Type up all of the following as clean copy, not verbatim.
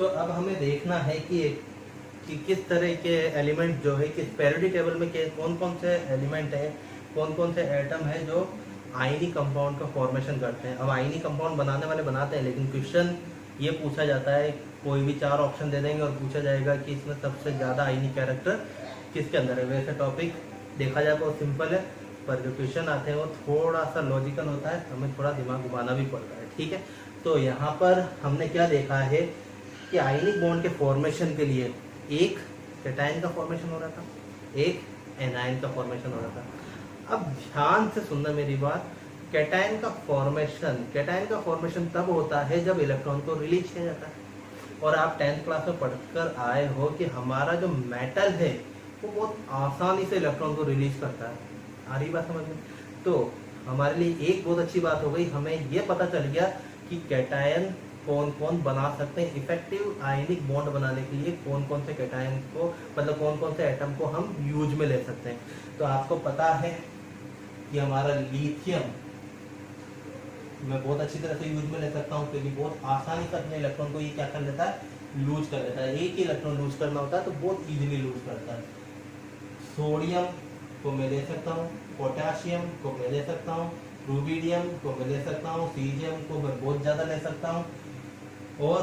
तो अब हमें देखना है कि किस तरह के एलिमेंट जो है किस पेरियोडिक टेबल में कौन कौन से एलिमेंट है, कौन कौन से एटम है जो आयनी कंपाउंड का फॉर्मेशन करते हैं। अब आयनी कंपाउंड बनाने वाले बनाते हैं, लेकिन क्वेश्चन ये पूछा जाता है, कोई भी 4 ऑप्शन दे देंगे और पूछा जाएगा कि इसमें सबसे ज़्यादा आयनी कैरेक्टर किसके अंदर है। वैसे टॉपिक देखा जाए तो सिंपल है, पर जो क्वेश्चन आते हैं वो थोड़ा सा लॉजिकल होता है, हमें थोड़ा दिमाग घुमाना भी पड़ता है। ठीक है, तो यहाँ पर हमने क्या देखा है कि आयनिक बॉन्ड के फॉर्मेशन के लिए एक कैटायन का फॉर्मेशन हो रहा था, एक एनायन का फॉर्मेशन हो रहा था। अब ध्यान से सुनना मेरी बात, कैटायन का फॉर्मेशन तब होता है जब इलेक्ट्रॉन को रिलीज किया जाता है। और आप 10th क्लास में पढ़कर आए हो कि हमारा जो मेटल है वो बहुत आसानी से इलेक्ट्रॉन को रिलीज करता है। आ रही बात समझ में? तो हमारे लिए एक बहुत अच्छी बात हो गई, हमें ये पता चल गया कि कैटायन कौन कौन बना सकते हैं। इफेक्टिव आयनिक बॉन्ड बनाने के लिए कौन कौन से कैटायन को, मतलब कौन कौन से एटम को हम यूज में ले सकते हैं। तो आपको पता है कि हमारा लिथियम मैं बहुत अच्छी तरह से यूज में ले सकता हूँ, क्योंकि बहुत आसानी से अपने इलेक्ट्रॉन को ये क्या कर लेता है, लूज कर लेता है। एक ही इलेक्ट्रॉन लूज करना होता है तो बहुत इजीली लूज करता है। सोडियम को मैं ले सकता हूँ, पोटेशियम को मैं ले सकता हूँ, रूबिडियम को मैं ले सकता हूँ, सीजियम को मैं बहुत ज़्यादा ले सकता हूँ। और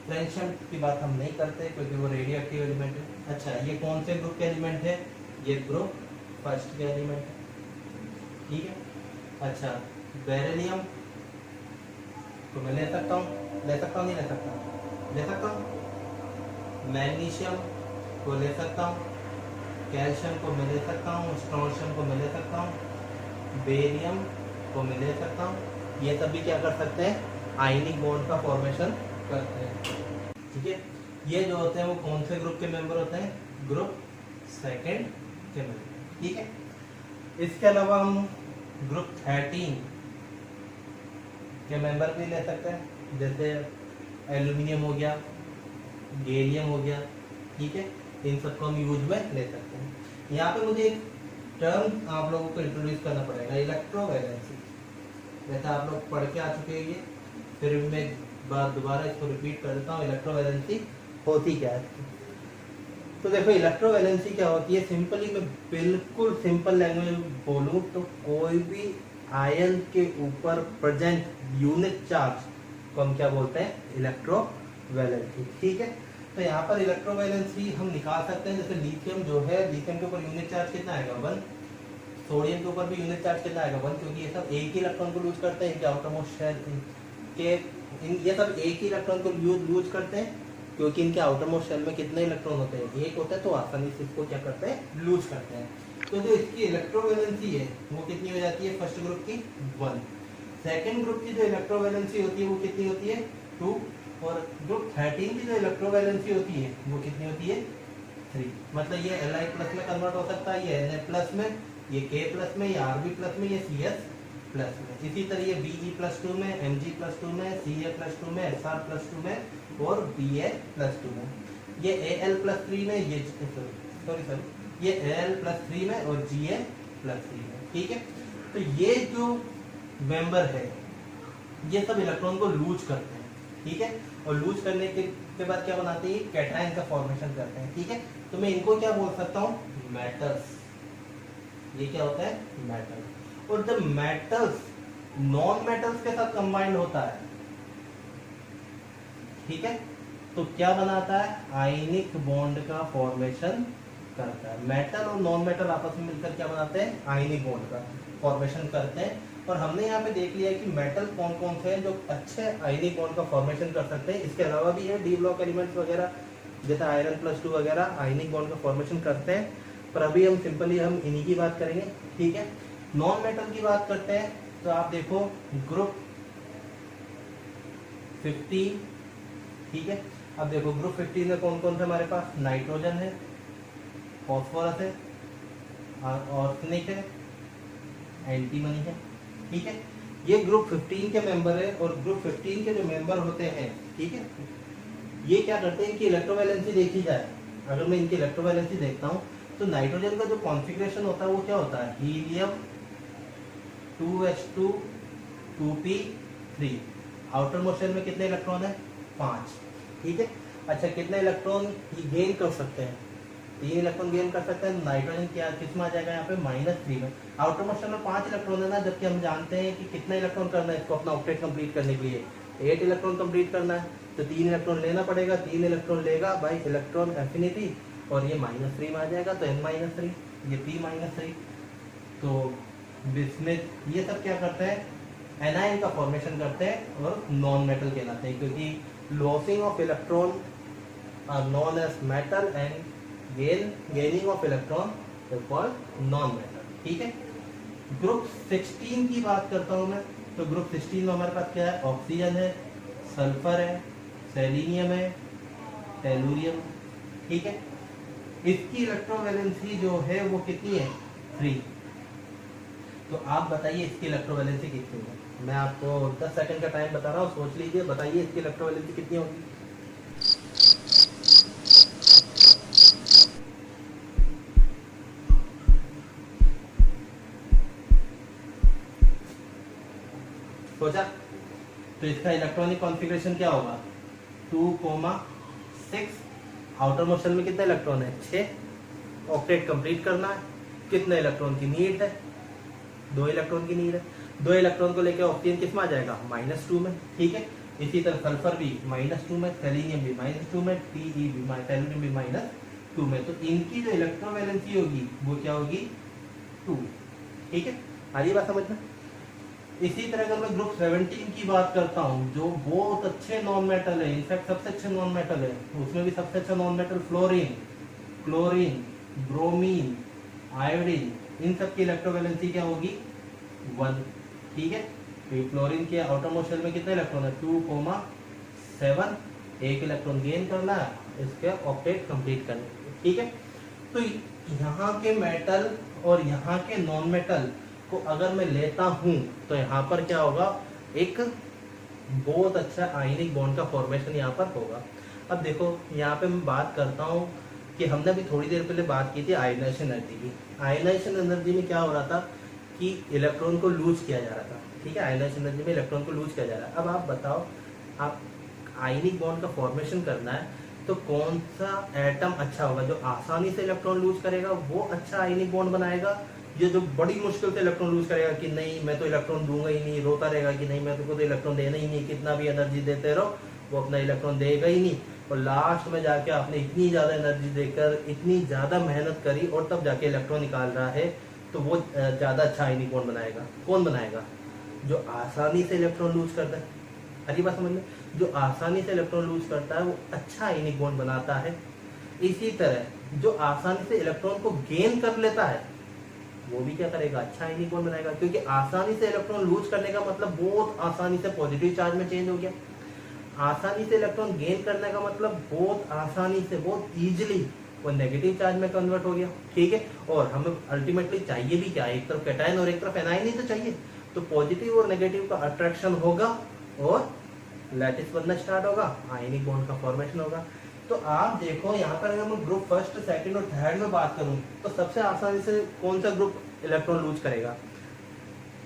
फ्रेंशियम की बात हम नहीं करते क्योंकि वो रेडियो एक्टिव एलिमेंट है। अच्छा, ये कौन से ग्रुप के एलिमेंट है? ये ग्रुप फर्स्ट के एलिमेंट है। ठीक है, अच्छा, बेरिलियम तो मैं ले सकता हूँ, नहीं ले सकता हूँ। मैग्नीशियम को ले सकता हूँ, कैल्शियम को मैं ले सकता हूँ, स्ट्रोंशियम को मैं ले सकता हूँ, बेरियम को मैं ले सकता हूँ। ये सभी क्या कर सकते हैं, आयनिक बॉन्ड का फॉर्मेशन करते हैं। ठीक है, ये जो होते हैं वो कौन से ग्रुप के मेंबर होते हैं? ग्रुप सेकंड के मेंबर। ठीक है, इसके अलावा हम ग्रुप 13 के मेंबर भी ले सकते हैं, जैसे एल्यूमिनियम हो गया, गैलियम हो गया। ठीक है, इन सबको हम यूज में ले सकते हैं। यहाँ पे मुझे एक टर्म आप लोगों को इंट्रोड्यूस करना पड़ेगा, इलेक्ट्रोवैलेंसी। वैसे आप लोग पढ़ के आ चुके हैं ये, फिर मैं बात दोबारा इसको रिपीट कर देता हूँ। इलेक्ट्रोवैलेंसी होती क्या है? तो देखो, इलेक्ट्रोवैलेंसी क्या होती है, सिंपली मैं बिल्कुल सिंपल लैंग्वेज में बोलूँ तो कोई भी आयन के ऊपर प्रेजेंट यूनिट चार्ज को हम क्या बोलते हैं? इलेक्ट्रोवैलेंसी। ठीक है, तो यहाँ पर इलेक्ट्रोवैलेंसी हम निकाल सकते हैं। जैसे लिथियम जो है, लिथियम के ऊपर यूनिट चार्ज कितना आएगा? 1। सोडियम के ऊपर भी यूनिट चार्ज कितना आएगा? 1, क्योंकि ये सब एक ही इलेक्ट्रॉन को लूज करते हैं। इनके आउटरमोस्ट शेल के ये सब एक ही इलेक्ट्रॉन को लूज करते हैं, क्योंकि इनके आउटरमोस्ट शेल में कितने इलेक्ट्रॉन होते हैं? एक होता है, तो आसानी से इसको क्या करते हैं? लूज करते हैं। तो जो इसकी इलेक्ट्रोवैलेंसी है वो कितनी हो जाती है? फर्स्ट ग्रुप की 1। सेकेंड ग्रुप की जो इलेक्ट्रोवैलेंसी होती है वो कितनी होती है? 2। और ग्रुप 13 की जो इलेक्ट्रोवैलेंसी होती है वो कितनी होती है? 3। मतलब ये Li प्लस में कन्वर्ट हो सकता है, ये Na प्लस में, ये K प्लस में, ये Rb प्लस में, ये Cs प्लस में। इसी तरह ये Be प्लस 2 में, Mg प्लस 2 में, Ca प्लस 2 में, Sr प्लस 2 में और Ba प्लस 2 में। ये Al प्लस 3 में, ये ये Al प्लस 3 में और Ga प्लस 3 में। ठीक है, तो ये जो मेंबर है ये सब इलेक्ट्रॉन को लूज करते हैं। ठीक है, और लूज करने के बाद क्या बनाते हैं? कैटायन का फॉर्मेशन करते हैं। ठीक है, तो मैं इनको क्या बोल सकता हूँ? मेटल्स। ये क्या होता है? मेटल। और जब मेटल्स नॉन मेटल्स के साथ कंबाइंड होता है, ठीक है, तो क्या बनाता है? आयनिक बॉन्ड का फॉर्मेशन करता है। मेटल और नॉन मेटल आपस में मिलकर क्या बनाते हैं? आयनिक बॉन्ड का फॉर्मेशन करते हैं। और हमने यहाँ पे देख लिया कि मेटल कौन कौन से हैं जो अच्छे आयनिक बॉन्ड का फॉर्मेशन कर सकते हैं। इसके अलावा भी है डी ब्लॉक एलिमेंट्स वगैरह, जैसे आयरन प्लस 2 वगैरह आयनिक बॉन्ड का फॉर्मेशन करते हैं, पर अभी हम सिंपली हम इन्हीं की बात करेंगे। ठीक है, नॉन मेटल की बात करते हैं तो आप देखो ग्रुप 50। ठीक है, अब देखो ग्रुप 50 में कौन कौन से हमारे पास? नाइट्रोजन है, फॉस्फोरस है, आर्सेनिक है, एंटीमनी है। ठीक है, ये ग्रुप 15 के मेंबर है। और ग्रुप 15 के जो मेंबर होते हैं, ठीक है, ये क्या करते हैं कि इलेक्ट्रोवैलेंसी देखी जाए, अगर मैं इनकी इलेक्ट्रोवैलेंसी देखता हूँ तो नाइट्रोजन का जो कॉन्फ़िगरेशन होता है वो क्या होता है? Helium 2h2 2p3। Outer most shell में कितने इलेक्ट्रॉन है? 5, ठीक है। अच्छा कितने इलेक्ट्रॉन गेन कर सकते हैं? 3 इलेक्ट्रॉन गेन कर सकते हैं। नाइट्रोजन क्या किस में आ जाएगा यहाँ पे -3 में। आउटर मोशन में 5 इलेक्ट्रॉन है ना, जबकि हम जानते हैं कि कितना इलेक्ट्रॉन करना है इसको अपना ऑक्टेट कंप्लीट करने के लिए, 8 इलेक्ट्रॉन कंप्लीट करना है, तो 3 इलेक्ट्रॉन लेना पड़ेगा। 3 इलेक्ट्रॉन लेगा बाई इलेक्ट्रॉन एफिनिटी और ये -3 में आ जाएगा, तो n-3 ये p-3। तो इसमें ये सब क्या करते हैं? एनायन का फॉर्मेशन करते हैं और नॉन मेटल कहलाते हैं, क्योंकि losing of electron are known as metal and gaining of electron is called non metal, ठीक है। ग्रुप 16 की बात करता हूं मैं, तो ग्रुप 16 में हमारे पास क्या है? ऑक्सीजन है, सल्फर है, सेलेनियम है, टेलुरियम, ठीक है। इसकी इलेक्ट्रोवैलेंसी जो है वो कितनी है? 3। तो आप बताइए इसकी इलेक्ट्रोवैलेंसी कितनी है? मैं आपको 10 सेकंड का टाइम बता रहा हूँ, सोच लीजिए, बताइए इसकी इलेक्ट्रोवैलेंसी कितनी होगी? सोचा? तो इसका इलेक्ट्रॉनिक कॉन्फ़िगरेशन क्या होगा? 2,6। आउटर मोशन में कितने इलेक्ट्रॉन है? 6। ऑक्टेट कंप्लीट करना है, कितने इलेक्ट्रॉन की नीड है? 2 इलेक्ट्रॉन की नीड है। 2 इलेक्ट्रॉन को लेकर ऑक्सीजन किस में आ जाएगा? -2 में, ठीक है। इसी तरह सल्फर भी -2 में, सेलेनियम भी -2 में, Te भी टेलुरियम भी -2 में। तो इनकी जो इलेक्ट्रोवैलेंसी होगी वो क्या होगी? 2, ठीक है। आ रही बात समझ में? इसी तरह अगर मैं ग्रुप 17 की बात करता हूँ, जो बहुत अच्छे नॉन मेटल है, इनफैक्ट सबसे अच्छे नॉन मेटल है, उसमें भी सबसे अच्छा non metal fluorine, chlorine, bromine, iodine, इन सब की इलेक्ट्रोवैलेंसी क्या होगी? 1, ठीक है। तो फ्लोरीन के आउटर मोशन में कितने इलेक्ट्रॉन है? 2,7। 1 इलेक्ट्रॉन गेन करना है इसके ऑक्टेट कंप्लीट करने के लिए, ठीक है। तो यहाँ के मेटल और यहाँ के नॉन मेटल को अगर मैं लेता हूँ तो यहाँ पर क्या होगा? एक बहुत अच्छा आयनिक बॉन्ड का फॉर्मेशन यहाँ पर होगा। अब देखो यहाँ पे मैं बात करता हूँ कि हमने अभी थोड़ी देर पहले बात की थी आयनाइजेशन एनर्जी की। आयनाइजेशन एनर्जी में क्या हो रहा था कि इलेक्ट्रॉन को लूज किया जा रहा था, ठीक है। आयनाइजेशन एनर्जी में इलेक्ट्रॉन को लूज किया जा रहा है। अब आप बताओ, आप आयनिक बॉन्ड का फॉर्मेशन करना है तो कौन सा एटम अच्छा होगा? जो आसानी से इलेक्ट्रॉन लूज करेगा वो अच्छा आयनिक बॉन्ड बनाएगा, ये जो बड़ी मुश्किल से इलेक्ट्रॉन लूज करेगा कि नहीं मैं तो इलेक्ट्रॉन दूंगा ही नहीं, रोता रहेगा कि नहीं मैं तो इलेक्ट्रॉन देना ही नहीं, कितना भी एनर्जी देते रहो वो अपना इलेक्ट्रॉन देगा ही नहीं, और लास्ट में जाके आपने इतनी ज्यादा एनर्जी देकर इतनी ज्यादा मेहनत करी और तब जाके इलेक्ट्रॉन निकाल रहा है, तो वो ज्यादा अच्छा आयनिक बॉन्ड बनाएगा। कौन बनाएगा? जो आसानी से इलेक्ट्रॉन लूज करता है। अरे बात समझ में? जो आसानी से इलेक्ट्रॉन लूज करता है वो अच्छा आयनिक बॉन्ड बनाता है। इसी तरह जो आसानी से इलेक्ट्रॉन को गेन कर लेता है वो भी क्या करेगा? अच्छा आयनिक बॉन्ड बनाएगा, क्योंकि आसानी से इलेक्ट्रॉन लूज करने का मतलब बहुत आसानी से पॉजिटिव चार्ज में चेंज हो गया। आसानी से इलेक्ट्रॉन गेन करने का मतलब बहुत आसानी से, बहुत इजीली वो नेगेटिव चार्ज में कन्वर्ट हो गया, ठीक है। और हमें अल्टीमेटली चाहिए भी क्या? एक तरफ कैटायन और एक तरफ एनायन ही तो चाहिए। तो पॉजिटिव और नेगेटिव का अट्रैक्शन होगा और लैटिस बनना स्टार्ट होगा, आयनिक बॉन्ड का फॉर्मेशन होगा। तो आप देखो यहाँ पर अगर मैं ग्रुप फर्स्ट, सेकंड और थर्ड में बात करूं तो सबसे आसानी से कौन सा ग्रुप इलेक्ट्रॉन लूज करेगा?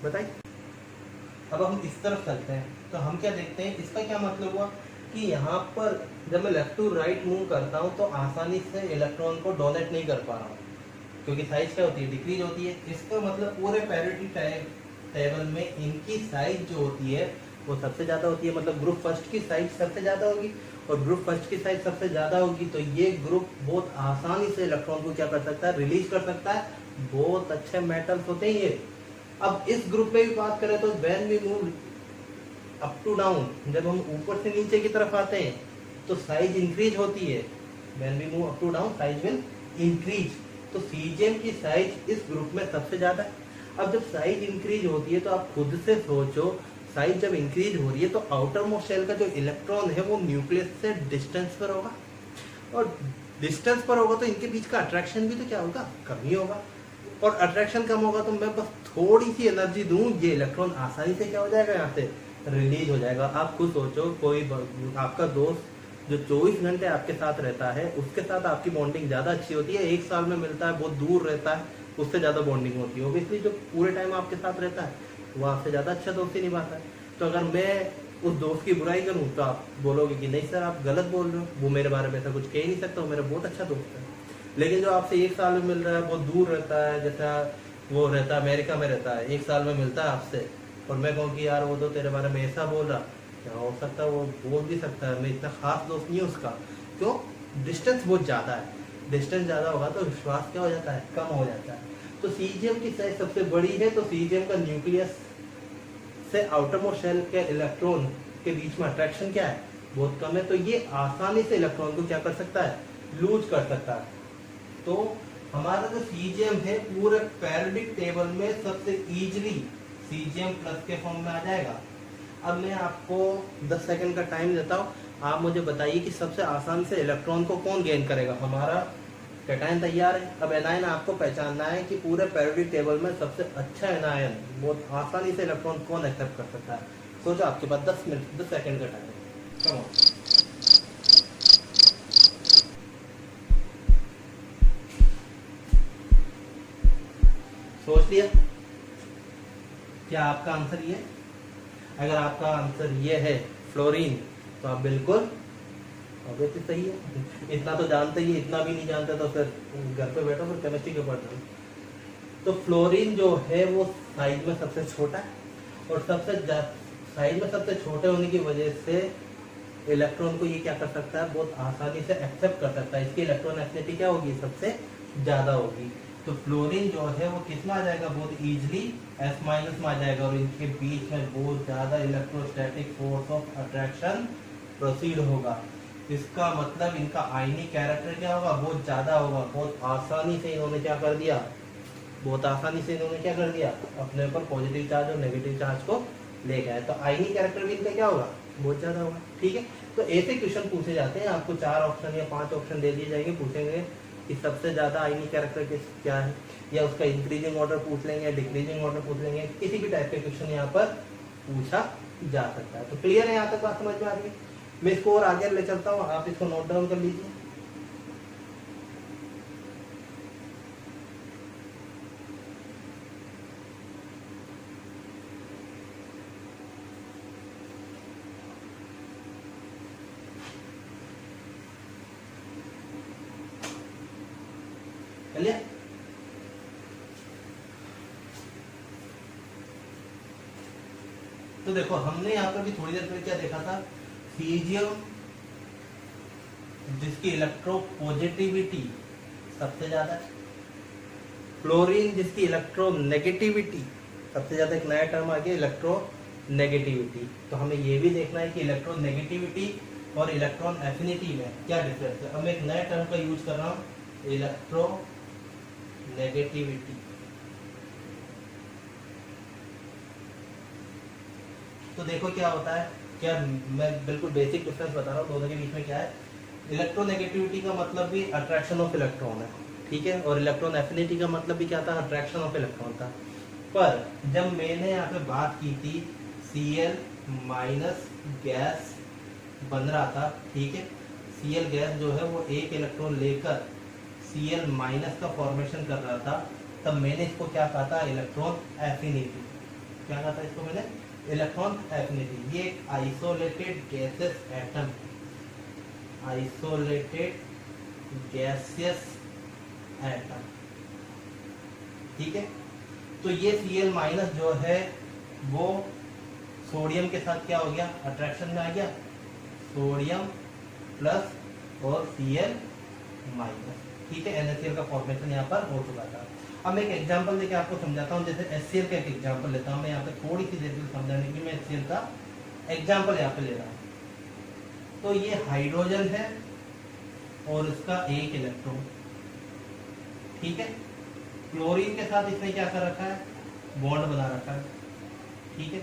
बताइए। अब हम इस तरफ चलते हैं तो हम क्या देखते हैं, इसका क्या मतलब हुआ कि यहाँ पर जब मैं लेफ्ट टू राइट मूव करता हूँ तो आसानी से इलेक्ट्रॉन को डोनेट नहीं कर पा रहा हूँ, क्योंकि साइज क्या होती है? डिक्रीज होती है। इसका मतलब पूरे पैरिटी टेबल में इनकी साइज जो होती है वो सबसे ज्यादा होती है, मतलब ग्रुप फर्स्ट की साइज सबसे ज्यादा होगी, और ग्रुप फर्स्ट की साइज सबसे ज्यादा होगी तो ये ग्रुप बहुत आसानी से इलेक्ट्रॉन को क्या कर सकता है? रिलीज कर सकता है। बहुत अच्छे मेटल्स होते हैं ये। अब इस ग्रुप में भी बात करें तो when we move up to down, जब हम ऊपर से नीचे की तरफ आते हैं तो साइज इंक्रीज होती है। When we move up to down size will increase. तो सीजीएम की साइज इस ग्रुप में सबसे ज्यादा है। अब जब साइज इंक्रीज होती है तो आप खुद से सोचो, साइज जब इंक्रीज हो रही है तो आउटर मोस्ट शेल का जो इलेक्ट्रॉन है वो न्यूक्लियस से डिस्टेंस पर होगा, और डिस्टेंस पर होगा तो इनके बीच का अट्रैक्शन भी तो क्या होगा? कम ही होगा। और अट्रैक्शन कम होगा तो मैं बस थोड़ी सी एनर्जी दूं, ये इलेक्ट्रॉन आसानी से क्या हो जाएगा? यहाँ से रिलीज हो जाएगा। आप खुद सोचो, कोई आपका दोस्त जो 24 घंटे आपके साथ रहता है उसके साथ आपकी बॉन्डिंग ज्यादा अच्छी होती है, 1 साल में मिलता है, बहुत दूर रहता है, उससे ज्यादा बॉन्डिंग होती है। ऑब्वियसली जो पूरे टाइम आपके साथ रहता है वो आपसे ज्यादा अच्छा दोस्ती निभाता है। तो अगर मैं उस दोस्त की बुराई करूं तो आप बोलोगे कि नहीं सर आप गलत बोल रहे हो, वो मेरे बारे में ऐसा कुछ कह ही नहीं सकता, वो मेरा बहुत अच्छा दोस्त है। लेकिन जो आपसे 1 साल में मिल रहा है, बहुत दूर रहता है, जैसा वो रहता है अमेरिका में रहता है, 1 साल में मिलता है आपसे, और मैं कहूँ कि यार वो तो तेरे बारे में ऐसा बोल रहा, क्या हो सकता है वो बोल भी सकता है, मैं इतना खास दोस्त नहीं हूँ उसका। क्यों? डिस्टेंस बहुत ज़्यादा है, डिस्टेंस ज़्यादा होगा तो विश्वास क्या हो जाता है, कम हो जाता है। तो सीजीएम की साइज सबसे बड़ी है, तो सीजीएम का न्यूक्लियस से आउटरमोस्ट शेल के इलेक्ट्रॉन के बीच में अट्रैक्शन क्या है, बहुत कम है। तो ये आसानी से इलेक्ट्रॉन को क्या कर सकता है, लूज कर सकता है। तो हमारा जो सीजीएम है पूरे पेरियोडिक टेबल में सबसे इजीली सीजीएम प्लस के फॉर्म में आ जाएगा। अब मैं आपको 10 सेकंड का टाइम देता हूँ, आप मुझे बताइए कि सबसे आसान से इलेक्ट्रॉन को कौन गेन करेगा। हमारा कैटायन तैयार है। अब एनायन आपको पहचानना है कि पूरे पेरियोडिक टेबल में सबसे अच्छा एनायन बहुत आसानी से इलेक्ट्रॉन कौन एक्सेप्ट कर सकता है। सोचो आपके पास 10 सेकंड का टाइम है। Come on. सोच लिया? क्या आपका आंसर ये? अगर आपका आंसर ये है फ्लोरीन, तो आप बिल्कुल ऑब्वियसली सही है। इतना तो जानते ही, इतना भी नहीं जानते तो फिर घर पे बैठो, फिर केमिस्ट्री के पढ़ रहे। तो फ्लोरीन जो है वो साइज में सबसे छोटा है, और साइज में सबसे छोटे होने की वजह से इलेक्ट्रॉन को ये क्या कर सकता है, बहुत आसानी से एक्सेप्ट कर सकता है। इसकी इलेक्ट्रॉन एफिनिटी क्या होगी, सबसे ज्यादा होगी। तो फ्लोरीन जो है वो कितना आ जाएगा, बहुत इजीली S- में आ जाएगा, और इनके बीच में बहुत ज्यादा electrostatic force of attraction proceed होगा। इसका मतलब इनका आयनिक कैरेक्टर क्या होगा, बहुत ज्यादा होगा। बहुत आसानी से इन्होंने क्या कर दिया, बहुत आसानी से इन्होंने क्या कर दिया, अपने ऊपर पॉजिटिव चार्ज और नेगेटिव चार्ज को ले गए। तो आयनिक कैरेक्टर भी इनका क्या होगा, बहुत ज्यादा होगा। ठीक है, तो ऐसे क्वेश्चन पूछे जाते हैं, आपको 4 ऑप्शन या 5 ऑप्शन दे दिए जाएंगे, पूछेंगे कि सबसे ज्यादा आयनिक कैरेक्टर क्या है, या उसका इंक्रीजिंग ऑर्डर पूछ लेंगे, डिक्रीजिंग ऑर्डर पूछ लेंगे। किसी भी टाइप के क्वेश्चन यहाँ पर पूछा जा सकता है। तो क्लियर है, यहाँ तक बात समझ में आ रही है? मैं इसको और आगे ले चलता हूँ, आप इसको नोट डाउन कर लीजिए। चलिए, तो देखो हमने यहाँ पर भी थोड़ी देर पहले क्या देखा था, सीजियम जिसकी इलेक्ट्रो पॉजिटिविटी सबसे ज्यादा है, क्लोरीन जिसकी इलेक्ट्रो नेगेटिविटी सबसे ज्यादा। एक नया टर्म आ गया, इलेक्ट्रो नेगेटिविटी। तो हमें ये भी देखना है कि इलेक्ट्रो नेगेटिविटी और इलेक्ट्रॉन एफिनिटी में क्या डिफरेंस है। अब मैं एक नया टर्म का यूज कर रहा हूँ, इलेक्ट्रो नेगेटिविटी। तो देखो क्या होता है, क्या मैं बिल्कुल बेसिक डिफरेंस बता रहा हूँ दोनों के बीच में क्या है। इलेक्ट्रोनेगेटिविटी का मतलब भी अट्रैक्शन ऑफ इलेक्ट्रॉन है, ठीक है, और इलेक्ट्रॉन एफिनिटी का मतलब भी क्या था, अट्रैक्शन ऑफ इलेक्ट्रॉन था। पर जब मैंने यहाँ पे बात की थी Cl माइनस गैस बन रहा था, ठीक है, Cl गैस जो है वो एक इलेक्ट्रॉन लेकर Cl माइनस का फॉर्मेशन कर रहा था, तब मैंने इसको क्या कहा था, इलेक्ट्रॉन एफिनिटी। क्या कहा था इसको मैंने, इलेक्ट्रॉन एफिनिटी। ये एक isolated gases atom, isolated gaseous atom, ठीक है। तो ये Cl माइनस जो है वो सोडियम के साथ क्या हो गया, अट्रैक्शन में आ गया, सोडियम प्लस और Cl माइनस, ठीक है, NaCl का फॉर्मेशन यहाँ पर हो चुका था। अब मैं एक एग्जांपल देके आपको समझाता हूँ, जैसे HCl का एक एग्जांपल लेता हूँ मैं यहाँ पे, थोड़ी सी देर के लिए समझाने के लिए मैं HCl का एग्जांपल यहाँ पे ले रहा हूँ। तो ये हाइड्रोजन है और इसका एक इलेक्ट्रॉन, ठीक है, क्लोरीन के साथ इसने क्या कर रखा है, बॉन्ड बना रखा है, ठीक है।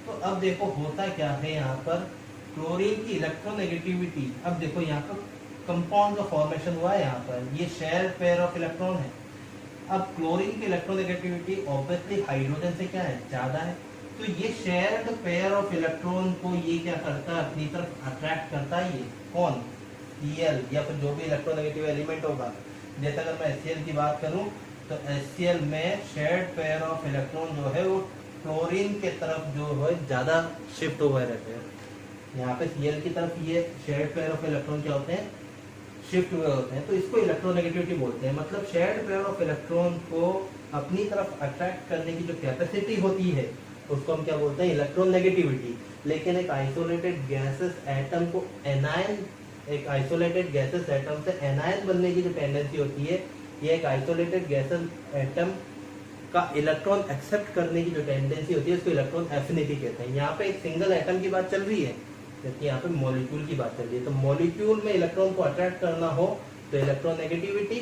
तो अब देखो होता क्या है यहाँ पर, क्लोरीन की इलेक्ट्रोनेगेटिविटी, अब देखो यहाँ पर कंपाउंड का फॉर्मेशन हुआ है, यहाँ पर ये शेयर पेयर ऑफ इलेक्ट्रॉन है। अब क्लोरीन की इलेक्ट्रोनेगेटिविटी ऑब्वियसली हाइड्रोजन से क्या है, ज्यादा है। तो ये शेयर्ड पेयर ऑफ इलेक्ट्रॉन को ये क्या करता है, अपनी तरफ अट्रैक्ट करता है। ये कौन, Cl या फिर जो भी इलेक्ट्रोनेगेटिव एलिमेंट होगा। जैसे अगर मैं HCl की बात करूं तो HCl में शेयर्ड पेयर ऑफ इलेक्ट्रॉन जो है वो क्लोरीन के तरफ जो है ज़्यादा शिफ्ट हुए रहते हैं। यहाँ पे Cl की तरफ ये शेयर्ड पेयर ऑफ इलेक्ट्रॉन क्या होते हैं, शिफ्ट हुए होते हैं, तो इसको इलेक्ट्रोनेगेटिविटी बोलते हैं। मतलब शेयर्ड पेयर ऑफ इलेक्ट्रॉन को अपनी तरफ अट्रैक्ट करने की जो कैपेसिटी होती है उसको हम क्या बोलते हैं, इलेक्ट्रोनेगेटिविटी। लेकिन एक आइसोलेटेड गैसेस एटम को एनायन, एक आइसोलेटेड गैसेस एटम से एनायन बनने की जो टेंडेंसी होती है, ये एक आइसोलेटेड गैसेस एटम का इलेक्ट्रॉन एक्सेप्ट करने की जो टेंडेंसी होती है उसको इलेक्ट्रॉन एफिनिटी कहते हैं। यहाँ पे एक सिंगल एटम की बात चल रही है, जबकि यहाँ पे मॉलिक्यूल की बात चल रही है। तो मॉलिक्यूल में इलेक्ट्रॉन को अट्रैक्ट करना हो तो इलेक्ट्रॉन नेगेटिविटी,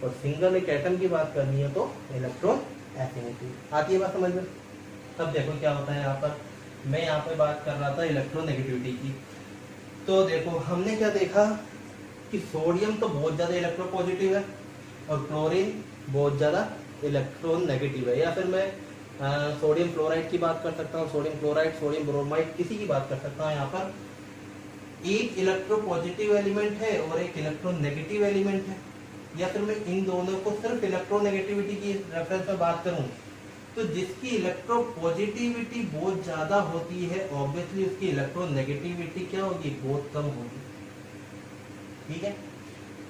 और सिंगल एक एटम की बात करनी है तो इलेक्ट्रॉन एफिनिटी। आती है बात समझ में? अब देखो क्या होता है यहाँ पर, मैं यहाँ पे बात कर रहा था इलेक्ट्रोनेगेटिविटी की। तो देखो हमने क्या देखा कि सोडियम तो बहुत ज्यादा इलेक्ट्रोपॉजिटिव है और क्लोरीन बहुत ज्यादा इलेक्ट्रॉन नेगेटिव है। या फिर मैं सोडियम फ्लोराइड की बात कर सकता हूँ, सोडियम क्लोराइड, सोडियम ब्रोमाइड, किसी की बात कर सकता हूँ। यहाँ पर एक इलेक्ट्रोपॉजिटिव एलिमेंट है और एक इलेक्ट्रॉन नेगेटिव एलिमेंट है। या फिर मैं इन दोनों को सिर्फ इलेक्ट्रोनेगेटिविटी की रेफरेंस में बात करूँ तो जिसकी इलेक्ट्रोपॉजिटिविटी बहुत ज्यादा होती है ऑब्वियसली उसकी इलेक्ट्रोनेगेटिविटी क्या होगी, बहुत कम होगी। ठीक है,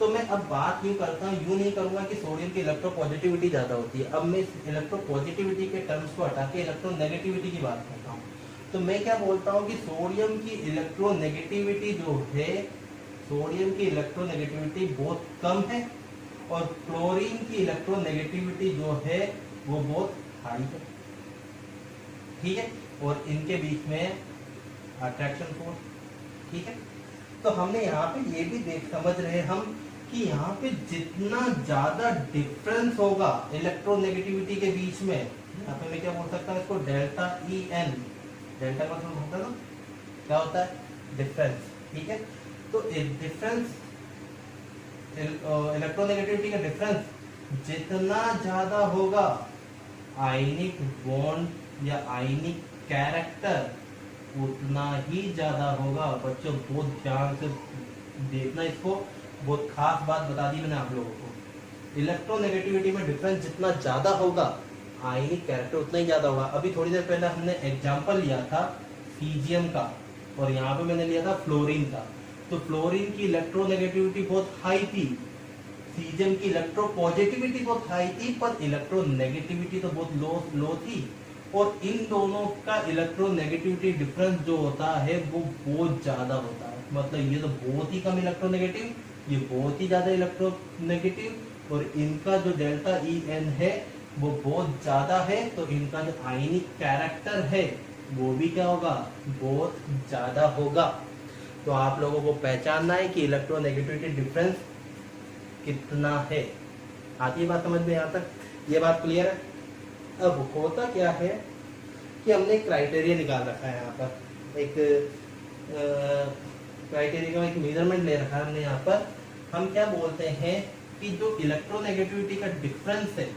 तो मैं अब बात यूं करता हूँ, यूं नहीं करूंगा कि सोडियम की इलेक्ट्रोपॉजिटिविटी ज्यादा होती है। अब मैं इलेक्ट्रोपॉजिटिविटी के टर्म्स को हटा के इलेक्ट्रोनेगेटिविटी की बात करता हूँ। तो मैं क्या बोलता हूँ कि सोडियम की इलेक्ट्रोनेगेटिविटी जो है, सोडियम की इलेक्ट्रोनेगेटिविटी बहुत कम है और क्लोरीन की इलेक्ट्रोनेगेटिविटी जो है वो बहुत हाई है। ठीक है, और इनके बीच में अट्रैक्शन फोर्स। ठीक है, तो हमने यहाँ पे ये भी समझ रहे हम कि यहाँ पे जितना ज्यादा डिफरेंस होगा इलेक्ट्रोनेगेटिविटी के बीच में, यहाँ पे मैं क्या बोल सकता हूँ इसको, डेल्टा ई एन। डेल्टा का मतलब होता है ना, क्या होता है, डिफरेंस। ठीक है, तो डिफरेंस, इलेक्ट्रोनेगेटिविटी का डिफरेंस जितना ज्यादा होगा, आयनिक बॉन्ड या आयनिक कैरेक्टर उतना ही ज्यादा होगा। बच्चों बहुत ध्यान से देखना, इसको बहुत खास बात बता दी मैंने आप लोगों को। इलेक्ट्रोनेगेटिविटी में डिफरेंस जितना ज्यादा होगा, आयनिक कैरेक्टर उतना ही ज्यादा होगा। अभी थोड़ी देर पहले हमने एग्जांपल लिया था सीजियम का और यहाँ पे मैंने लिया था फ्लोरीन का। तो फ्लोरीन की इलेक्ट्रोनेगेटिविटी बहुत हाई थी, सीजियम की इलेक्ट्रोपॉजिटिविटी बहुत हाई थी, पर इलेक्ट्रोनेगेटिविटी तो बहुत लो थी। और इन दोनों का इलेक्ट्रोनेगेटिविटी डिफरेंस जो होता है वो बहुत ज्यादा होता है। मतलब ये तो बहुत ही कम इलेक्ट्रोनेगेटिव, ये बहुत ही ज्यादा इलेक्ट्रोनेगेटिव, और इनका जो डेल्टा ई एन है वो बहुत ज्यादा है। तो इनका जो आयनिक कैरेक्टर है वो भी क्या होगा, बहुत ज्यादा होगा। तो आप लोगों को पहचानना है कि इलेक्ट्रोनेगेटिविटी डिफरेंस कितना है। आती है बात समझ में? यहाँ तक ये बात क्लियर है? अब होता क्या है कि हमने एक क्राइटेरिया निकाल रखा है, यहाँ पर एक क्राइटेरिया का एक मेजरमेंट ले रखा है हमने। यहाँ पर हम क्या बोलते हैं कि जो इलेक्ट्रोनेगेटिविटी का डिफरेंस है,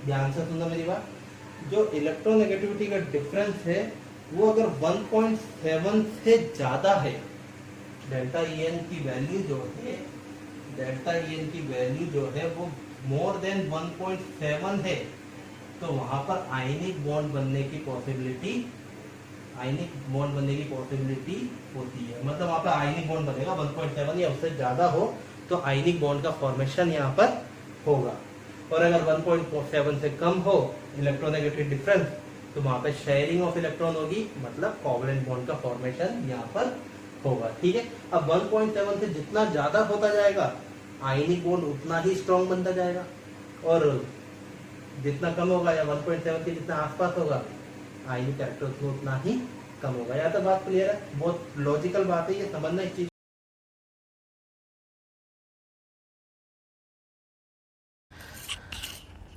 ध्यान से सुनना मेरी बात, जो इलेक्ट्रोनेगेटिविटी का डिफरेंस है वो अगर 1.7 से ज्यादा है, डेल्टा ई एन की वैल्यू जो है, डेल्टा ई एन की वैल्यू जो है वो मोर देन 1.7 है, तो वहां पर आयनिक बॉन्ड बनने की पॉसिबिलिटी, आयनिक बॉन्ड बनने की पॉसिबिलिटी होती है। मतलब वहां पर आयनिक बॉन्ड बनेगा 1.7 या उससे ज्यादा हो तो आयनिक बॉन्ड का फॉर्मेशन यहाँ पर होगा। और अगर 1.7 से कम हो इलेक्ट्रोनेगेटिव डिफरेंस तो वहां पर शेयरिंग ऑफ इलेक्ट्रॉन होगी, मतलब कोवलेंट बॉन्ड का फॉर्मेशन यहाँ पर होगा। ठीक है, अब 1.7 से जितना ज्यादा होता जाएगा आयनिक बॉन्ड उतना ही स्ट्रॉन्ग बनता जाएगा, और जितना कम होगा या 1.7 के जितना आसपास होगा आयनिक कैरेक्टर उतना ही कम होगा। या तो बात क्लियर है? बहुत लॉजिकल बात है, ये समझना इस चीज।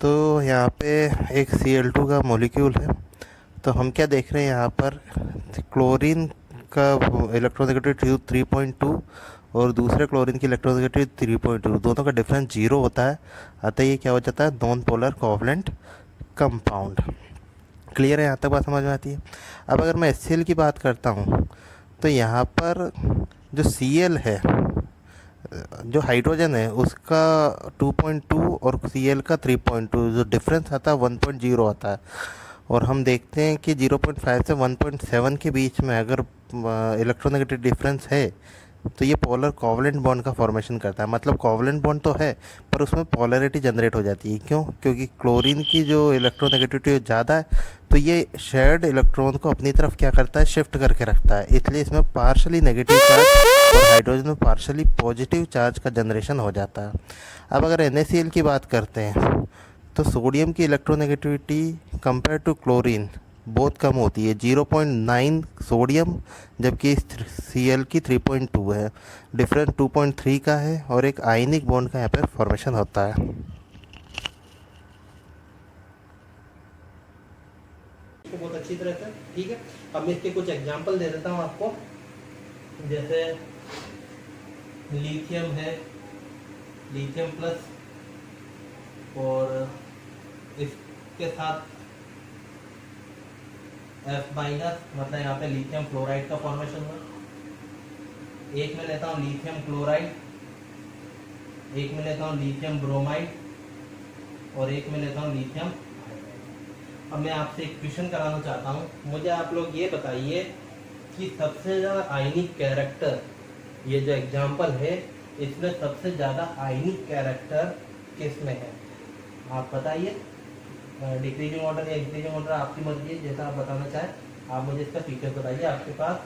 तो यहाँ पे एक Cl2 का मॉलिक्यूल है, तो हम क्या देख रहे हैं यहाँ पर, क्लोरीन का इलेक्ट्रोनेगेटिविटी 3.2 और दूसरे क्लोरीन की इलेक्ट्रोनेगेटिविटी 3.2, दोनों का डिफरेंस 0 होता है। अतः ये क्या हो जाता है, non polar covalent compound. Clear है? यहाँ तक बात समझ में आती है? अब अगर मैं HCl की बात करता हूँ तो यहाँ पर जो Cl है, जो हाइड्रोजन है उसका 2.2 और Cl का 3.2, जो डिफरेंस आता है 1.0 आता है। और हम देखते हैं कि 0.5 से 1.7 के बीच में अगर इलेक्ट्रोनेगेटिव डिफरेंस है तो ये पोलर कोवलेंट बॉन्ड का फॉर्मेशन करता है। मतलब कोवलेंट बॉन्ड तो है पर उसमें पोलैरिटी जनरेट हो जाती है। क्यों? क्योंकि क्लोरीन की जो इलेक्ट्रोनेगेटिविटी ज़्यादा है तो ये शेयर्ड इलेक्ट्रॉन को अपनी तरफ क्या करता है, शिफ्ट करके रखता है। इसलिए इसमें पार्शली नेगेटिव चार्ज और हाइड्रोजन में पार्शली पॉजिटिव चार्ज का जनरेशन हो जाता है। अब अगर NaCl की बात करते हैं तो सोडियम की इलेक्ट्रोनेगेटिविटी कंपेयर टू क्लोरीन बहुत कम होती है, 0.9 सोडियम, जबकि Cl की 3.2 है। डिफरेंस 2.3 का है और एक आयनिक बॉन्ड का यहाँ पर फॉर्मेशन होता है। इसको बहुत अच्छी तरह से, ठीक है। अब मैं इसके कुछ एग्जांपल दे देता हूँ आपको। जैसे लिथियम है, लिथियम प्लस, और इसके साथ F माइनस, मतलब यहाँ पे लिथियम फ्लोराइड का फॉर्मेशन हुआ। एक में लेता हूँ लिथियम क्लोराइड, एक में लेता हूँ लिथियम ब्रोमाइड, और एक में लेता हूँ लिथियम। अब मैं आपसे एक क्वेश्चन कराना चाहता हूँ, मुझे आप लोग ये बताइए कि सबसे ज़्यादा आयनिक कैरेक्टर, ये जो एग्जाम्पल है इसमें सबसे ज़्यादा आयनिक कैरेक्टर किस में है? आप बताइए। डिक्रीजिंग ऑर्डर या इंक्रीजिंग ऑर्डर आपकी मर्जी है, जैसा आप बताना चाहें। आप मुझे इसका फीचर बताइए। आपके पास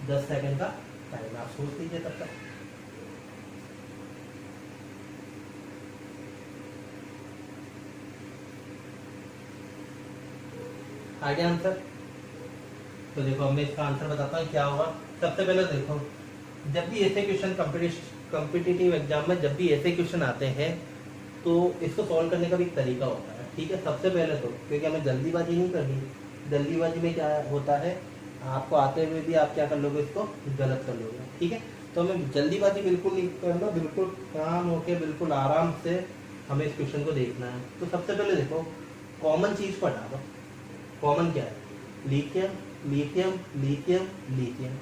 10 सेकंड का टाइम, आप सोच लीजिए तब तक। Idea answer? तो देखो मैं इसका आंसर बताता हूँ क्या होगा। सबसे पहले देखो, जब भी ऐसे क्वेश्चन कॉम्पिटिटिव एग्जाम में जब भी ऐसे क्वेश्चन आते हैं तो इसको सॉल्व करने का भी एक तरीका होता है, ठीक है। सबसे पहले तो, क्योंकि हमें जल्दीबाजी नहीं करनी, जल्दीबाजी में क्या होता है, आपको आते हुए भी आप क्या कर लोगे, इसको गलत कर लोगे, ठीक है। तो हमें जल्दीबाजी बिल्कुल नहीं करना, बिल्कुल काम होके बिल्कुल आराम से हमें इस क्वेश्चन को देखना है। तो सबसे पहले देखो, कॉमन चीज को हटा दो। कॉमन क्या है? Lithium, lithium, lithium, lithium.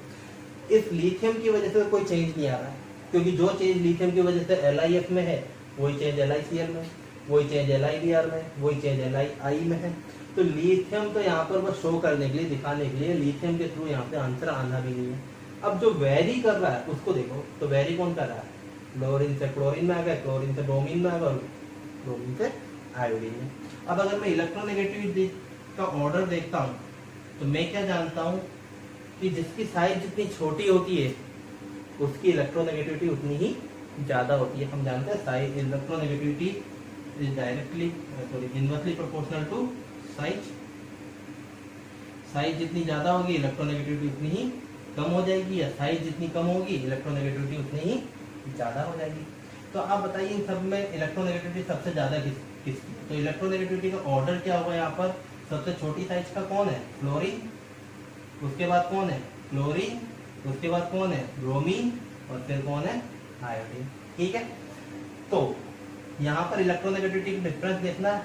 इस लिथियम की वजह से कोई चेंज नहीं आ रहा है, क्योंकि जो चेंज लिथियम की वजह से LiF में है वही चेंज LiCl में, वही चेंज LiBr में, वही चेंज LiI में है। तो लिथियम तो यहाँ पर बस शो करने के लिए, दिखाने के लिए, लिथियम के थ्रू यहाँ पे आंसर आना भी नहीं है। अब जो वेरी कर रहा है उसको देखो, तो वेरी कौन कर रहा है? क्लोरीन से क्लोरीन में आ गया, क्लोरीन से ब्रोमीन में आ गया, ब्रोमीन से आयोडीन में। अब अगर मैं इलेक्ट्रोनेगेटिविटी का ऑर्डर देखता हूँ तो मैं क्या जानता हूँ कि जिसकी साइज जितनी छोटी होती है उसकी इलेक्ट्रोनेगेटिविटी उतनी ही ज्यादा होती है। हम जानते हैं size, electronegativity is directly inversely proportional to size. Size जितनी ज्यादा होगी इलेक्ट्रोनेगेटिविटी उतनी ही कम हो जाएगी, या साइज जितनी कम होगी इलेक्ट्रोनेगेटिविटी उतनी ही ज्यादा हो जाएगी। तो आप बताइए इन सब में इलेक्ट्रोनेगेटिविटी सबसे ज्यादा किसकी? तो इलेक्ट्रोनेगेटिविटी का ऑर्डर क्या होगा यहाँ पर? सबसे छोटी साइज का कौन है? फ्लोरीन। उसके बाद कौन है? क्लोरीन। उसके बाद कौन है? ब्रोमीन। और फिर कौन है? आयोडीन, ठीक है। तो यहाँ पर इलेक्ट्रोनेगेटिविटी का डिफरेंस देखना है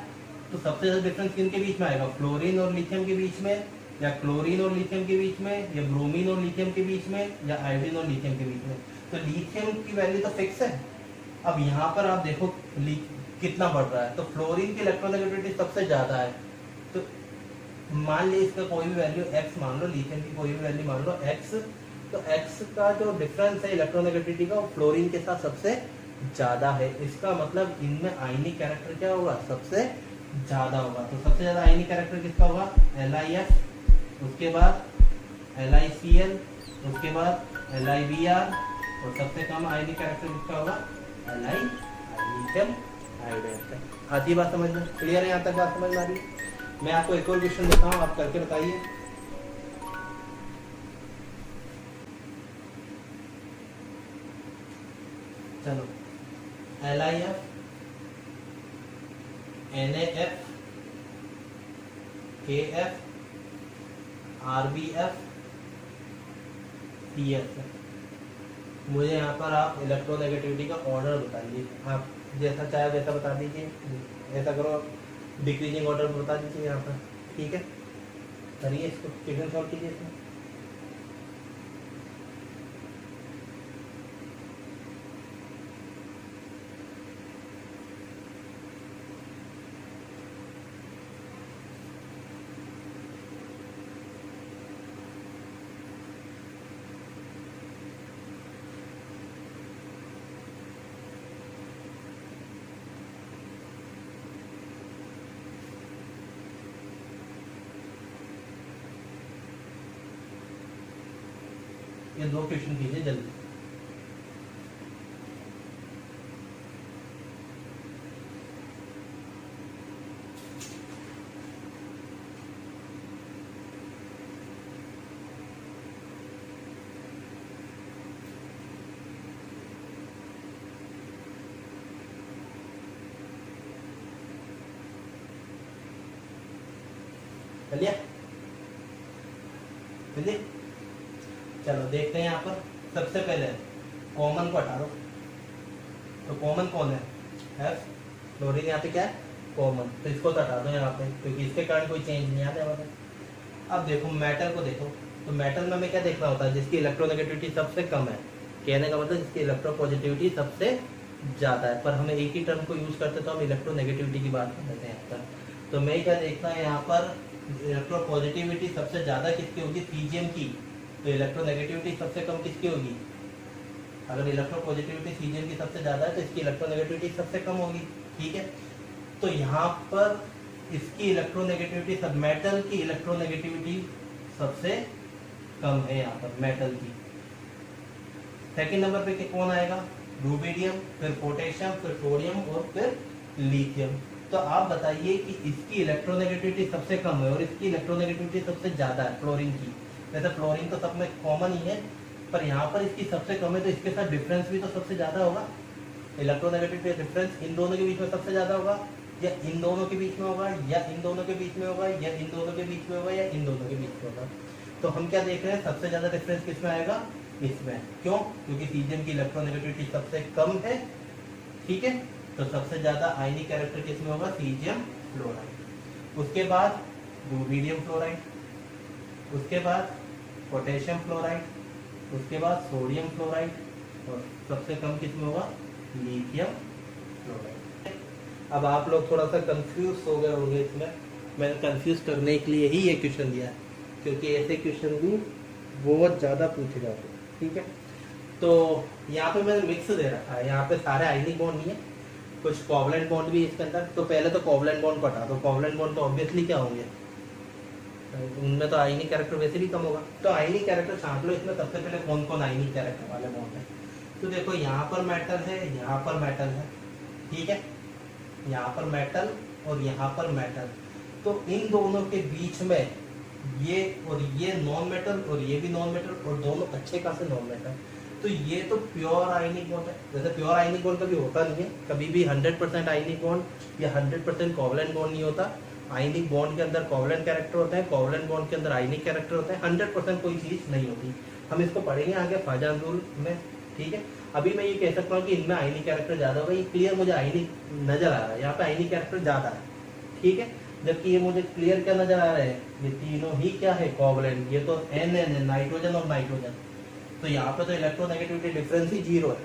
तो सबसे ज्यादा डिफरेंस किनके बीच में आएगा? फ्लोरीन और लिथियम के बीच में, या क्लोरीन और लिथियम के बीच में, या ब्रोमीन और लिथियम के बीच में, या आयोडीन और लिथियम के बीच में। तो लिथियम की वैल्यू तो फिक्स है। अब यहाँ पर आप देखो कितना बढ़ रहा है, तो फ्लोरीन की इलेक्ट्रोनेगेटिविटी सबसे ज्यादा है। तो मान ली इसका कोई भी वैल्यू x मान लो, लिथियम की कोई भी वैल्यू मान लो x, तो x का जो डिफरेंस है इलेक्ट्रोनेगेटिविटी का वो फ्लोरीन के साथ सबसे ज्यादा है। इसका मतलब इनमें आयनिक कैरेक्टर क्या होगा? सबसे ज्यादा होगा। तो सबसे ज्यादा आयनिक कैरेक्टर किसका होगा? LiF, उसके बाद LiCl, उसके बाद LiBr, और सबसे कम आयनिक कैरेक्टर किसका होगा? Lithium iodide. आधी बात समझ में क्लियर है? यहाँ तक बात समझ में आ रही है? मैं आपको एक और क्वेश्चन देता हूँ, आप करके बताइए। चलो, LiF, NaF, KF, RBF, CF। मुझे यहाँ पर आप इलेक्ट्रोनेगेटिविटी का ऑर्डर बताइए। आप जैसा चाहे वैसा बता दीजिए, ऐसा करो डिक्रीजिंग ऑर्डर बता दीजिए यहाँ पर, ठीक है। करिए इसको, क्वेश्चन सॉल्व कीजिए इसमें। ये 2 क्वेश्चन कीजिए जल्दी। चलिए चलिए, चलो देखते हैं यहाँ पर। सबसे पहले कॉमन को हटा दो, तो कॉमन कौन है? एफ। क्लोरीन यहाँ पे क्या है? कॉमन, तो इसको तो हटा दो यहाँ पे, क्योंकि इसके कारण कोई चेंज नहीं आता है। अब देखो मेटल को देखो, तो मेटल में हमें क्या देखना होता है? जिसकी इलेक्ट्रोनेगेटिविटी सबसे कम है, कहने का मतलब जिसकी इलेक्ट्रोपॉजिटिविटी सबसे ज़्यादा है। पर हमें एक ही टर्म को यूज करते तो हम इलेक्ट्रोनेगेटिविटी की बात कर लेते हैं यहाँ पर। तो मैं क्या देखता है यहाँ पर, इलेक्ट्रोपॉजिटिविटी सबसे ज़्यादा किसकी होगी? सीजीएम की। तो इलेक्ट्रोनेगेटिविटी सबसे कम किसकी होगी? अगर इलेक्ट्रोपॉजिटिविटी सीजीएम की सबसे ज़्यादा है तो इसकी इलेक्ट्रोनेगेटिविटी सबसे कम होगी। ठीक है, तो यहाँ पर इसकी इलेक्ट्रोनेगेटिविटी सब, मेटल की इलेक्ट्रोनेगेटिविटी सबसे कम है यहाँ पर मेटल की। सेकंड नंबर पे कौन आएगा? रूबिडियम, फिर पोटेशियम, फिर सोडियम और फिर लिथियम। तो आप बताइए कि इसकी इलेक्ट्रोनेगेटिविटी सबसे कम है और इसकी इलेक्ट्रोनेगेटिविटी सबसे ज़्यादा है फ्लोरीन की। वैसे फ्लोरीन तो सब में कॉमन ही है, पर यहाँ पर इसकी सबसे कम है, तो इसके साथ डिफरेंस भी तो सबसे ज़्यादा होगा। इलेक्ट्रोनेगेटिविटी डिफरेंस इन दोनों के बीच में सबसे ज़्यादा होगा, या इन दोनों के बीच में होगा, या इन दोनों के बीच में होगा, या इन दोनों के बीच में होगा, या इन दोनों के बीच में होगा। तो हम क्या देख रहे हैं? सबसे ज़्यादा डिफरेंस किस में आएगा? इसमें। क्यों? क्योंकि सीजीएम की इलेक्ट्रोनेगेटिविटी सबसे कम है। ठीक है, तो सबसे ज़्यादा आयनिक कैरेक्टर किसमें होगा? CGM fluoride. उसके बाद रूबिडियम फ्लोराइड, उसके बाद पोटेशियम फ्लोराइड, उसके बाद सोडियम फ्लोराइड, और सबसे कम किसमें होगा? Lithium fluoride. अब आप लोग थोड़ा सा कंफ्यूज हो गए होंगे इसमें, मैंने कंफ्यूज करने के लिए ही ये क्वेश्चन दिया है, क्योंकि ऐसे क्वेश्चन भी बहुत ज़्यादा पूछे जाते हैं। ठीक है, तो यहाँ पे मैंने मिक्स दे रखा है, यहाँ पे सारे आयनिक बॉन्ड नहीं है, कुछ कोवलेंट बॉन्ड भी इसके अंदर। तो पहले तो कोवलेंट बॉन्ड को हटा दो। कोवलेंट बॉन्ड तो ऑब्वियसली क्या होंगे? उनमें तो आयनिक कैरेक्टर वैसे भी कम होगा। तो आयनिक कैरेक्टर छांट लो इसमें। सबसे पहले कौन कौन आयनिक कैरेक्टर वाले बॉन्ड है? तो देखो यहाँ पर मेटल है, यहाँ पर मेटल है। ठीक है, यहाँ पर मेटल और यहाँ पर मेटल। तो इन दोनों के बीच में ये और ये नॉन मेटल और ये भी नॉन मेटल, और दोनों अच्छे खासे नॉन मेटल। तो ये तो प्योर आयनिक बॉन्ड है। जैसे प्योर आयनिक बॉन्ड कभी होता नहीं है, कभी भी 100% आयनिक बॉन्ड या 100% कोवलेंट बॉन्ड नहीं होता। आयनिक बॉन्ड के अंदर कोवलेंट कैरेक्टर होता है, कोवलेंट बॉन्ड के अंदर आयनिक कैरेक्टर होता है। 100% कोई चीज़ नहीं होती। हम इसको पढ़ेंगे आगे फाजान रूल में। ठीक है, अभी मैं ये कह सकता हूँ कि इनमें आयनिक कैरेक्टर ज़्यादा होगा। ये क्लियर मुझे आयनिक नजर आ रहा है, यहाँ पे आयनिक कैरेक्टर ज़्यादा है। ठीक है, जबकि ये मुझे क्लियर क्या नजर आ रहे हैं? ये तीनों ही क्या है? कोवलेंट। ये तो एन एन है, नाइट्रोजन और नाइट्रोजन। तो यहाँ पे तो इलेक्ट्रोनेगेटिविटी डिफरेंस ही 0 है।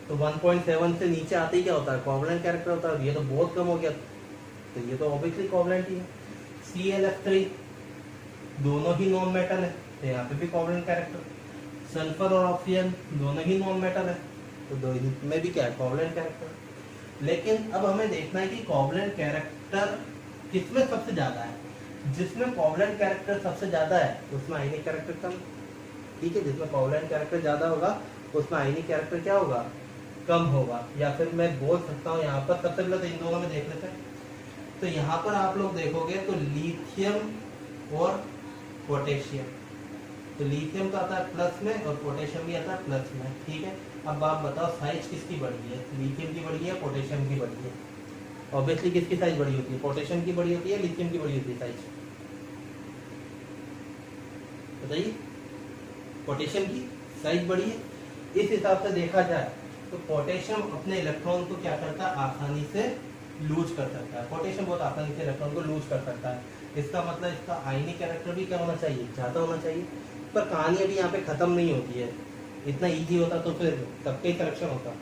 तो 1.7 से नीचे आते ही क्या होता है? कोवलेंट कैरेक्टर होता है। ये तो बहुत कम हो गया, तो ये तो ऑब्वियसली कोवलेंट ही है। ClF3 दोनों ही नॉन मेटल है, तो यहाँ पे भी कोवलेंट कैरेक्टर। सल्फर और ऑक्सीजन दोनों ही नॉन मेटल है, तो दोनों में भी क्या है? Covalent character. लेकिन अब हमें देखना है कि कोवलेंट कैरेक्टर किसमें सबसे ज्यादा है। जिसमें कोवलेंट कैरेक्टर सबसे ज्यादा है उसमें आयनिक कैरेक्टर कम। ठीक है, जिसमें कोवलेंट कैरेक्टर ज्यादा होगा उसमें आयनिक कैरेक्टर क्या होगा? कम होगा। या फिर मैं बोल सकता हूँ यहाँ पर, सबसे पहले तो इन दोनों में देख लेते हैं। तो यहाँ पर आप लोग देखोगे तो लिथियम और पोटेशियम, तो लिथियम का आता है प्लस में और पोटेशियम भी आता है प्लस में। ठीक है, अब आप बताओ साइज किसकी बड़ी है? लिथियम की बड़ी है, पोटेशियम की बड़ी है? ऑब्वियसली किसकी साइज बड़ी होती है? पोटेशियम की बड़ी होती है, लिथियम की बड़ी होती है साइज? बताइए। पोटेशियम की साइज बड़ी है। इस हिसाब से देखा जाए तो पोटेशियम अपने इलेक्ट्रॉन को क्या करता है? आसानी से लूज कर सकता है। पोटेशियम बहुत आसानी से इलेक्ट्रॉन को लूज कर सकता है। इसका मतलब इसका आयनिक कैरेक्टर भी क्या होना चाहिए? ज़्यादा होना चाहिए। पर कहानी अभी यहाँ पे ख़त्म नहीं होती है। इतना ईजी होता तो फिर सबके ही करेक्शन होता।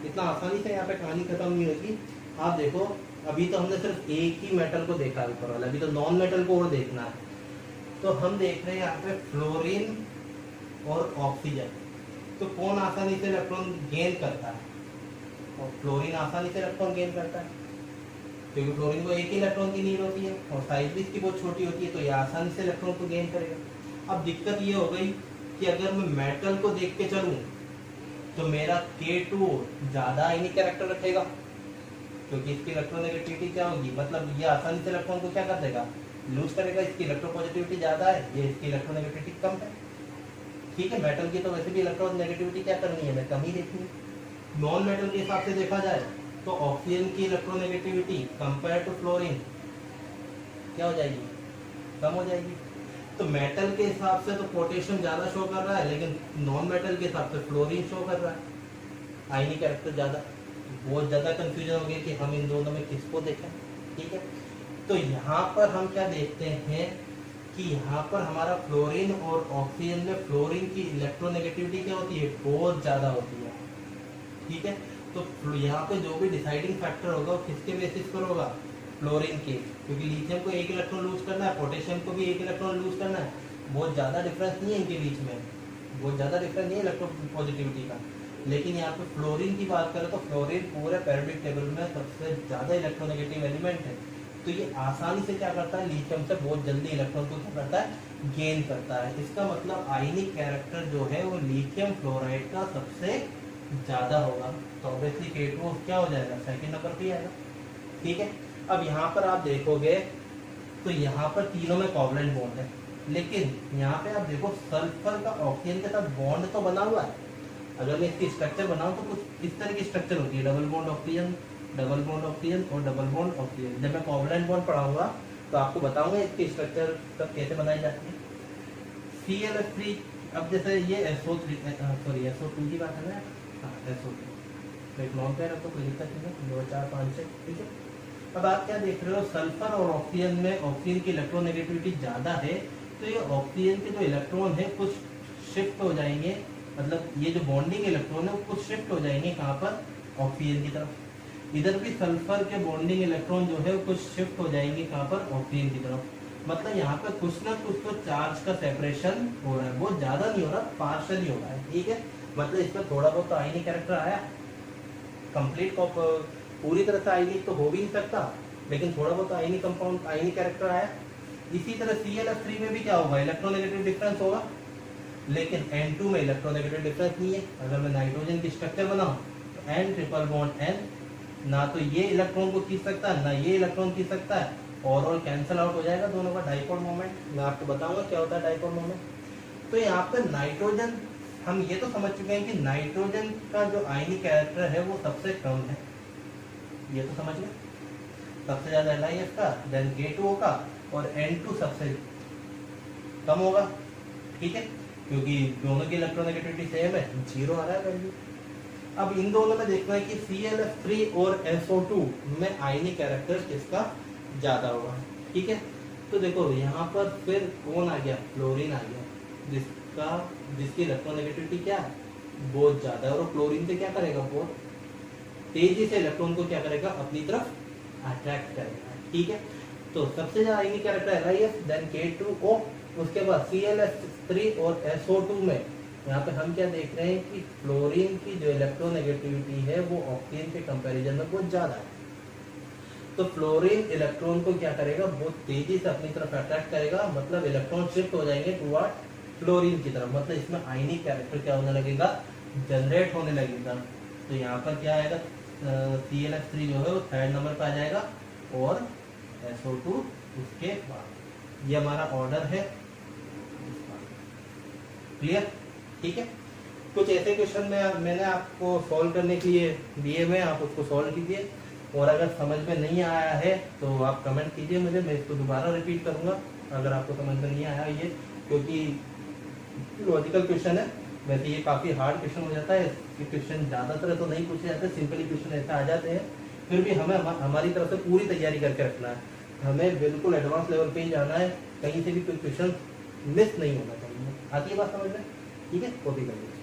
इतना आसानी से यहाँ पे कहानी खत्म नहीं होगी। आप देखो, अभी तो हमने सिर्फ एक ही मेटल को देखा ऊपर वाला, अभी तो नॉन मेटल को और देखना है। तो हम देख रहे हैं यहाँ पे फ्लोरीन और ऑक्सीजन। तो कौन आसानी से इलेक्ट्रॉन गेन करता है? और फ्लोरीन आसानी से इलेक्ट्रॉन गेन करता है, क्योंकि फ्लोरीन को एक ही इलेक्ट्रॉन की नीड होती है और साइज भी इसकी बहुत छोटी होती है, तो ये आसानी से इलेक्ट्रॉन को गेन करेगा। अब दिक्कत ये हो गई जबकि अगर मैं मेटल को देख के चलूं तो मेरा K2 ज्यादा आयनिक कैरेक्टर रखेगा, क्योंकि इसकी इलेक्ट्रोनेगेटिविटी क्या होगी, मतलब ये आसानी से इलेक्ट्रॉन को क्या कर देगा, लूज करेगा। इसकी इलेक्ट्रोपॉजिटिविटी ज्यादा है, ये इसकी इलेक्ट्रोनेगेटिविटी कम है। ठीक है, मेटल की तो वैसे भी इलेक्ट्रोनेगेटिविटी क्या करनी है, मैं कम ही देखनी है। नॉन मेटल के हिसाब से देखा जाए तो ऑक्सीजन की इलेक्ट्रोनेगेटिविटी कंपेयर टू फ्लोरीन क्या हो जाएगी, कम हो जाएगी। तो मेटल के हिसाब से तो पोटेशियम ज्यादा शो कर रहा है, लेकिन नॉन मेटल के हिसाब से फ्लोरीन शो कर रहा है, आयनिक कैरेक्टर ज्यादा। बहुत ज्यादा कंफ्यूजन हो गया कि हम इन दोनों में किसको देखें। ठीक है, तो यहाँ पर हम क्या देखते हैं कि यहाँ पर हमारा फ्लोरीन और ऑक्सीजन में फ्लोरीन की इलेक्ट्रोनेगेटिविटी क्या होती है, बहुत ज्यादा होती है। ठीक है, तो यहाँ पे जो भी डिसाइडिंग फैक्टर होगा वो किसके बेसिस पर होगा, फ्लोरीन के, क्योंकि लिथियम को एक इलेक्ट्रॉन लूज करना है, पोटेशियम को भी एक इलेक्ट्रॉन लूज करना है। बहुत ज्यादा डिफरेंस नहीं है इनके बीच में, बहुत ज्यादा डिफरेंस नहीं है इलेक्ट्रोपॉजिटिविटी का। लेकिन यहाँ पे फ्लोरीन की बात करें तो फ्लोरीन पूरे पेरियोडिक टेबल में सबसे ज्यादा इलेक्ट्रोनेगेटिव एलिमेंट है। तो ये आसानी से क्या करता है, लिथियम से बहुत जल्दी इलेक्ट्रॉन को क्या करता है, गेन करता है। इसका मतलब आयनिक कैरेक्टर जो है वो लिथियम फ्लोराइड का सबसे ज्यादा होगा। तो ऑब्वियसली K2 क्या हो जाएगा, सेकंड नंबर पे आएगा। ठीक है, अब यहाँ पर आप देखोगे तो यहाँ पर तीनों में कोवलेंट बॉन्ड है, लेकिन यहाँ पे आप देखो सल्फर का ऑक्सीजन के साथ बॉन्ड तो बना हुआ है। अगर मैं इसकी स्ट्रक्चर बनाऊं तो कुछ इस तरह की स्ट्रक्चर होती है, double bond oxygen, double bond oxygen और डबल बॉन्ड ऑक्सीजन। जब मैं कोवलेंट बॉन्ड पढ़ाऊंगा तो आपको बताऊंगा इसकी स्ट्रक्चर सब कैसे बनाई जाती है। ClF3, अब जैसे ये SO2 की बात है ना, SO2 तो एक नॉन पेयर है तो कोई दिक्कत नहीं है, 2 4 5 6। ठीक है, अब आप क्या देख रहे हो, सल्फर और ऑक्सीजन में ऑक्सीजन की इलेक्ट्रोनेगेटिविटी ज्यादा है, तो ये ऑक्सीजन के जो इलेक्ट्रॉन है कुछ शिफ्ट हो जाएंगे, मतलब ये जो बॉन्डिंग इलेक्ट्रॉन है वो कुछ शिफ्ट हो जाएंगे कहाँ पर, ऑक्सीजन की तरफ। इधर भी सल्फर के बॉन्डिंग इलेक्ट्रॉन जो है वो कुछ शिफ्ट हो जाएंगे कहाँ पर, ऑक्सीजन की तरफ। मतलब यहाँ पर कुछ ना कुछ तो चार्ज का सेपरेशन हो रहा है, बहुत ज्यादा नहीं हो रहा, पार्शियली हो रहा है। ठीक है, मतलब इसमें थोड़ा बहुत तो आयनिक कैरेक्टर आया, कंप्लीट पूरी तरह से आयनिक तो हो भी नहीं सकता, लेकिन थोड़ा बहुत आयनिक कंपाउंड, आयनिक कैरेक्टर आया। इसी तरह ClF3 में भी क्या होगा, इलेक्ट्रोनेगेटिव डिफरेंस होगा, लेकिन N2 में इलेक्ट्रोनेगेटिव डिफरेंस नहीं है। अगर मैं नाइट्रोजन की स्ट्रक्चर बनाऊं तो N ट्रिपल बॉन्ड N, ना तो ये इलेक्ट्रॉन को खींच सकता है ना ये इलेक्ट्रॉन खींच सकता है, और कैंसिल आउट हो जाएगा दोनों का डाइपोल मोमेंट। मैं आपको बताऊंगा क्या होता है डाइपोल मोमेंट। तो यहाँ पे नाइट्रोजन, हम ये तो समझ चुके हैं कि नाइट्रोजन का जो आयनिक कैरेक्टर है वो सबसे कम है, ये तो समझ गए। सबसे ज्यादा LiF का, देन K2O का, और N2 सबसे कम होगा। ठीक है, क्योंकि दोनों की इलेक्ट्रोनेगेटिविटी सेम है, 0 आ रहा है वैल्यू। अब इन दोनों में देखना है कि ClF3 और SO2 में आयनिक कैरेक्टर किसका ज्यादा होगा। ठीक है, तो देखो यहाँ पर फिर कौन आ गया, फ्लोरीन आ गया, जिसकी इलेक्ट्रोनेगेटिविटी क्या है, बहुत ज्यादा है, और फ्लोरीन से क्या करेगा, बहुत तेजी से इलेक्ट्रॉन को क्या करेगा, अपनी तरफ अट्रैक्ट करेगा। ठीक है, तो सबसे ज्यादा आयनिक कैरेक्टर LiF, देन K2O, उसके बाद ClF3 और SO2 में यहाँ पे हम क्या देख रहे हैं कि फ्लोरीन की जो इलेक्ट्रोनेगेटिविटी है वो ऑक्सीजन के कंपैरिजन में बहुत ज्यादा है। तो फ्लोरीन इलेक्ट्रॉन को क्या करेगा, बहुत तेजी से अपनी तरफ अट्रैक्ट करेगा, मतलब इलेक्ट्रॉन शिफ्ट हो जाएंगे टुवर्ड फ्लोरीन की तरफ, मतलब इसमें आयनिक कैरेक्टर क्या होने लगेगा, जनरेट होने लगेगा। तो यहाँ पर क्या आएगा, ClF3 जो है वो 3rd नंबर पर आ जाएगा, और SO2 उसके बाद। ये हमारा ऑर्डर है, क्लियर। ठीक है, कुछ ऐसे क्वेश्चन में मैंने आपको सॉल्व करने के लिए दिए हुए, आप उसको सॉल्व कीजिए, और अगर समझ में नहीं आया है तो आप कमेंट कीजिए मुझे, मैं इसको दोबारा रिपीट करूंगा अगर आपको समझ में नहीं आया ये, क्योंकि लॉजिकल क्वेश्चन है। वैसे ये काफ़ी हार्ड क्वेश्चन हो जाता है, ये क्वेश्चन ज़्यादातर तो नहीं पूछे जाते, सिंपली क्वेश्चन ऐसे आ जाते हैं, फिर भी हमें हमारी तरफ से पूरी तैयारी करके रखना है, हमें बिल्कुल एडवांस लेवल पे ही जाना है, कहीं से भी कोई क्वेश्चन मिस नहीं होना चाहिए। आती है बात समझ में, ठीक है, कॉपी कर लीजिए।